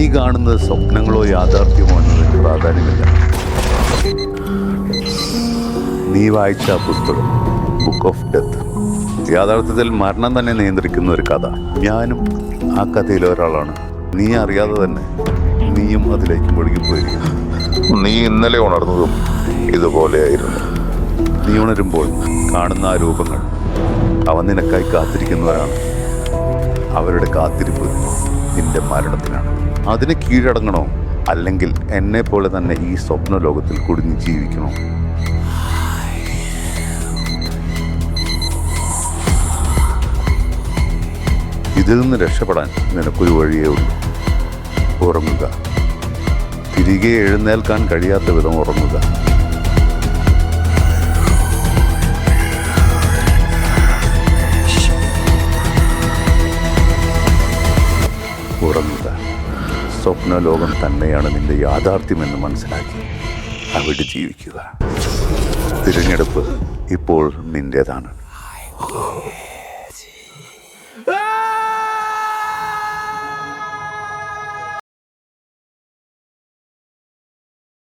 കാണുന്നത് സ്വപ്നങ്ങളോ യാഥാർത്ഥ്യമോ എന്നതിന് പ്രാധാന്യമില്ല. നീ വായിച്ച ആ പുസ്തകം ബുക്ക് ഓഫ് ഡെത്ത് യാഥാർത്ഥ്യത്തിൽ മരണം തന്നെ നിയന്ത്രിക്കുന്ന ഒരു കഥ. ഞാനും ആ കഥയിലെ ഒരാളാണ്. നീ അറിയാതെ തന്നെ നീയും അതിലേക്ക് മുഴുകിപ്പോയിരിക്കുന്നു. നീ ഇന്നലെ ഉണർന്നതും ഇതുപോലെയായിരുന്നു. നീ ഉണരുമ്പോൾ കാണുന്ന ആ രൂപങ്ങൾ അവ നിനക്കായി കാത്തിരിക്കുന്നവരാണ്. അവരുടെ കാത്തിരിപ്പ് നിന്റെ മരണത്തിനാണ്. അതിന് കീഴടങ്ങണോ, അല്ലെങ്കിൽ എന്നെ പോലെ തന്നെ ഈ സ്വപ്ന ലോകത്തിൽ കുടുങ്ങി ജീവിക്കണോ? ഇതിൽ നിന്ന് രക്ഷപ്പെടാൻ നിനക്കൊരു വഴിയേ ഉള്ളൂ. ഉറങ്ങുക. തിരികെ എഴുന്നേൽക്കാൻ കഴിയാത്ത വിധം ഉറങ്ങുക. ഉറങ്ങുക. സ്വപ്നലോകം തന്നെയാണ് നിന്റെ യാഥാർത്ഥ്യമെന്ന് മനസ്സിലാക്കി അവിടെ ജീവിക്കുക. തിരഞ്ഞെടുപ്പ് ഇപ്പോൾ നിന്റേതാണ്.